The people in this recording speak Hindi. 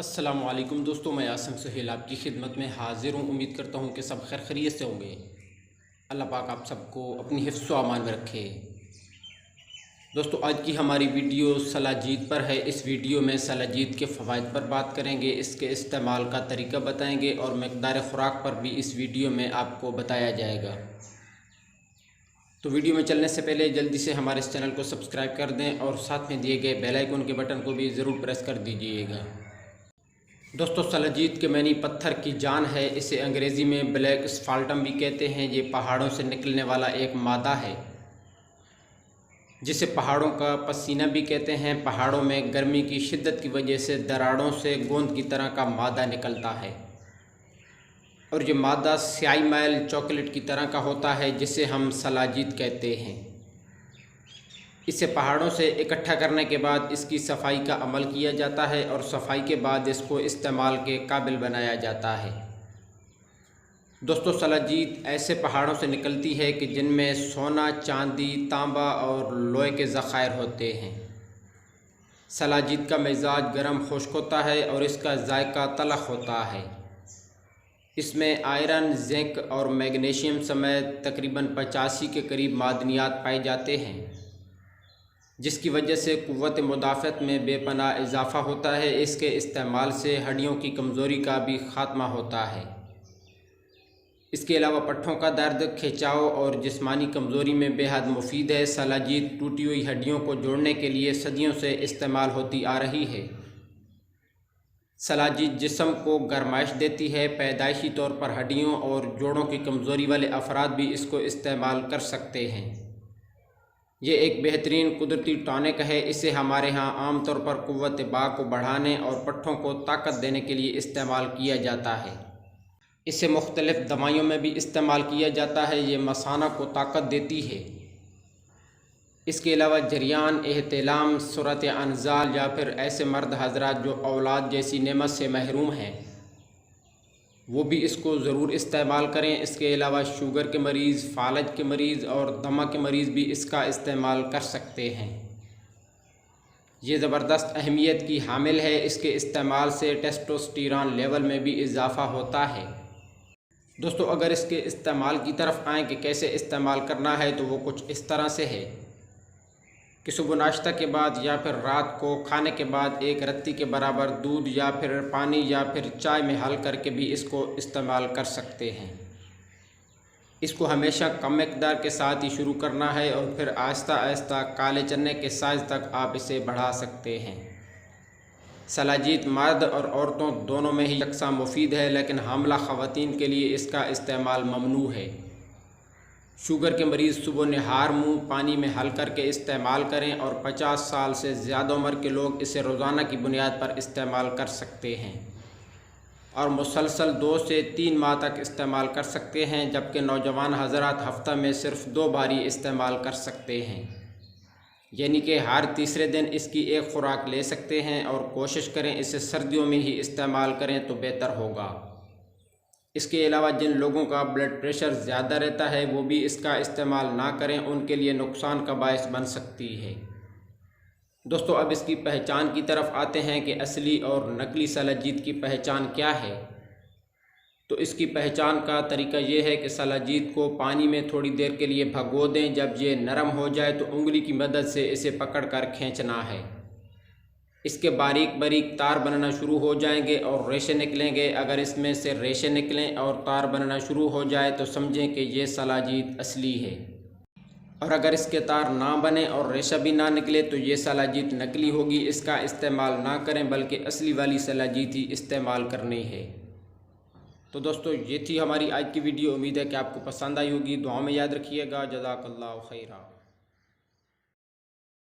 अस्सलामु अलैकुम दोस्तों, मैं आसिम सुहेल आपकी खिदमत में हाज़िर हूँ। उम्मीद करता हूँ कि सब खैर खैरियत से होंगे। अल्लाह पाक आप सबको अपनी हिफ्ज़ व अमान में रखे। दोस्तों, आज की हमारी वीडियो सलाजीत पर है। इस वीडियो में सलाजीत के फ़वाइद पर बात करेंगे, इसके इस्तेमाल का तरीका बताएँगे और मकदार ख़ुराक पर भी इस वीडियो में आपको बताया जाएगा। तो वीडियो में चलने से पहले जल्दी से हमारे इस चैनल को सब्सक्राइब कर दें और साथ में दिए गए बेल आइकन के बटन को भी ज़रूर प्रेस कर दीजिएगा। दोस्तों, सलाजीत के मानी पत्थर की जान है। इसे अंग्रेज़ी में ब्लैक स्फाल्टम भी कहते हैं। ये पहाड़ों से निकलने वाला एक मादा है जिसे पहाड़ों का पसीना भी कहते हैं। पहाड़ों में गर्मी की शिद्दत की वजह से दरारों से गोंद की तरह का मादा निकलता है और ये मादा स्याही मैल चॉकलेट की तरह का होता है, जिसे हम सलाजीत कहते हैं। इसे पहाड़ों से इकट्ठा करने के बाद इसकी सफाई का अमल किया जाता है और सफाई के बाद इसको इस्तेमाल के काबिल बनाया जाता है। दोस्तों, सलाजीत ऐसे पहाड़ों से निकलती है कि जिनमें सोना, चांदी, तांबा और लोहे के ज़खायर होते हैं। सलाजीत का मिजाज गर्म खुश्क होता है और इसका जायका तलख होता है। इसमें आयरन, जिंक और मैग्नीशियम समेत तकरीबन 85 के करीब मादनियात पाए जाते हैं, जिसकी वजह से क़ुव्वत मुदाफ़त में बेपनाह इजाफ़ा होता है। इसके इस्तेमाल से हड्डियों की कमज़ोरी का भी ख़ात्मा होता है। इसके अलावा पट्ठों का दर्द, खिंचाव और जिस्मानी कमज़ोरी में बेहद मुफीद है। सलाजीत टूटी हुई हड्डियों को जोड़ने के लिए सदियों से इस्तेमाल होती आ रही है। सलाजीत जिस्म को गर्माइश देती है। पैदाइशी तौर पर हड्डियों और जोड़ों की कमज़ोरी वाले अफराद भी इसको इस्तेमाल कर सकते हैं। ये एक बेहतरीन कुदरती टॉनिक है। इसे हमारे यहाँ आम तौर पर क़ुव्वत बाह को बढ़ाने और पट्ठों को ताकत देने के लिए इस्तेमाल किया जाता है। इसे मुख्तलिफ़ दवाइयों में भी इस्तेमाल किया जाता है। ये मसाना को ताकत देती है। इसके अलावा जरियान, एहतिलाम, सूरत अनजाल या फिर ऐसे मर्द हजरात जो औलाद जैसी नेमत से महरूम हैं, वो भी इसको ज़रूर इस्तेमाल करें। इसके अलावा शुगर के मरीज़, फालज के मरीज़ और दमा के मरीज़ भी इसका इस्तेमाल कर सकते हैं। ये ज़बरदस्त अहमियत की हामिल है। इसके इस्तेमाल से टेस्टोस्टेरोन लेवल में भी इजाफ़ा होता है। दोस्तों, अगर इसके इस्तेमाल की तरफ आएँ कि कैसे इस्तेमाल करना है, तो वो कुछ इस तरह से है कि सुबह नाश्ता के बाद या फिर रात को खाने के बाद एक रत्ती के बराबर दूध या फिर पानी या फिर चाय में हल करके भी इसको इस्तेमाल कर सकते हैं। इसको हमेशा कम मकदार के साथ ही शुरू करना है और फिर आहिस्ता आहिस्ता काले चने के साइज़ तक आप इसे बढ़ा सकते हैं। सलाजीत मर्द और औरतों दोनों में ही यकसा मुफीद है, लेकिन हामला ख़वातीन के लिए इसका इस्तेमाल ममनू है। शुगर के मरीज़ सुबह नहार मुँह पानी में हल करके इस्तेमाल करें और 50 साल से ज़्यादा उम्र के लोग इसे रोज़ाना की बुनियाद पर इस्तेमाल कर सकते हैं और मुसलसल 2 से 3 माह तक इस्तेमाल कर सकते हैं, जबकि नौजवान हज़रात हफ़्ता में सिर्फ़ 2 बार ही इस्तेमाल कर सकते हैं। यानी कि हर तीसरे दिन इसकी एक ख़ुराक ले सकते हैं और कोशिश करें इसे सर्दियों में ही इस्तेमाल करें तो बेहतर होगा। इसके अलावा जिन लोगों का ब्लड प्रेशर ज़्यादा रहता है वो भी इसका इस्तेमाल ना करें, उनके लिए नुकसान का बायस बन सकती है। दोस्तों, अब इसकी पहचान की तरफ आते हैं कि असली और नकली सलाजीत की पहचान क्या है। तो इसकी पहचान का तरीका ये है कि सलाजीत को पानी में थोड़ी देर के लिए भगो दें। जब ये नरम हो जाए तो उंगली की मदद से इसे पकड़कर खींचना है। इसके बारीक बारीक तार बनना शुरू हो जाएंगे और रेशे निकलेंगे। अगर इसमें से रेशे निकलें और तार बनना शुरू हो जाए तो समझें कि ये सलाजीत असली है, और अगर इसके तार ना बने और रेशा भी ना निकले तो ये सलाजीत नकली होगी। इसका इस्तेमाल ना करें, बल्कि असली वाली सलाजीत ही इस्तेमाल करनी है। तो दोस्तों, ये थी हमारी आज की वीडियो। उम्मीद है कि आपको पसंद आई होगी। दुआ में याद रखिएगा। जज़ाकल्लाहु खैरा।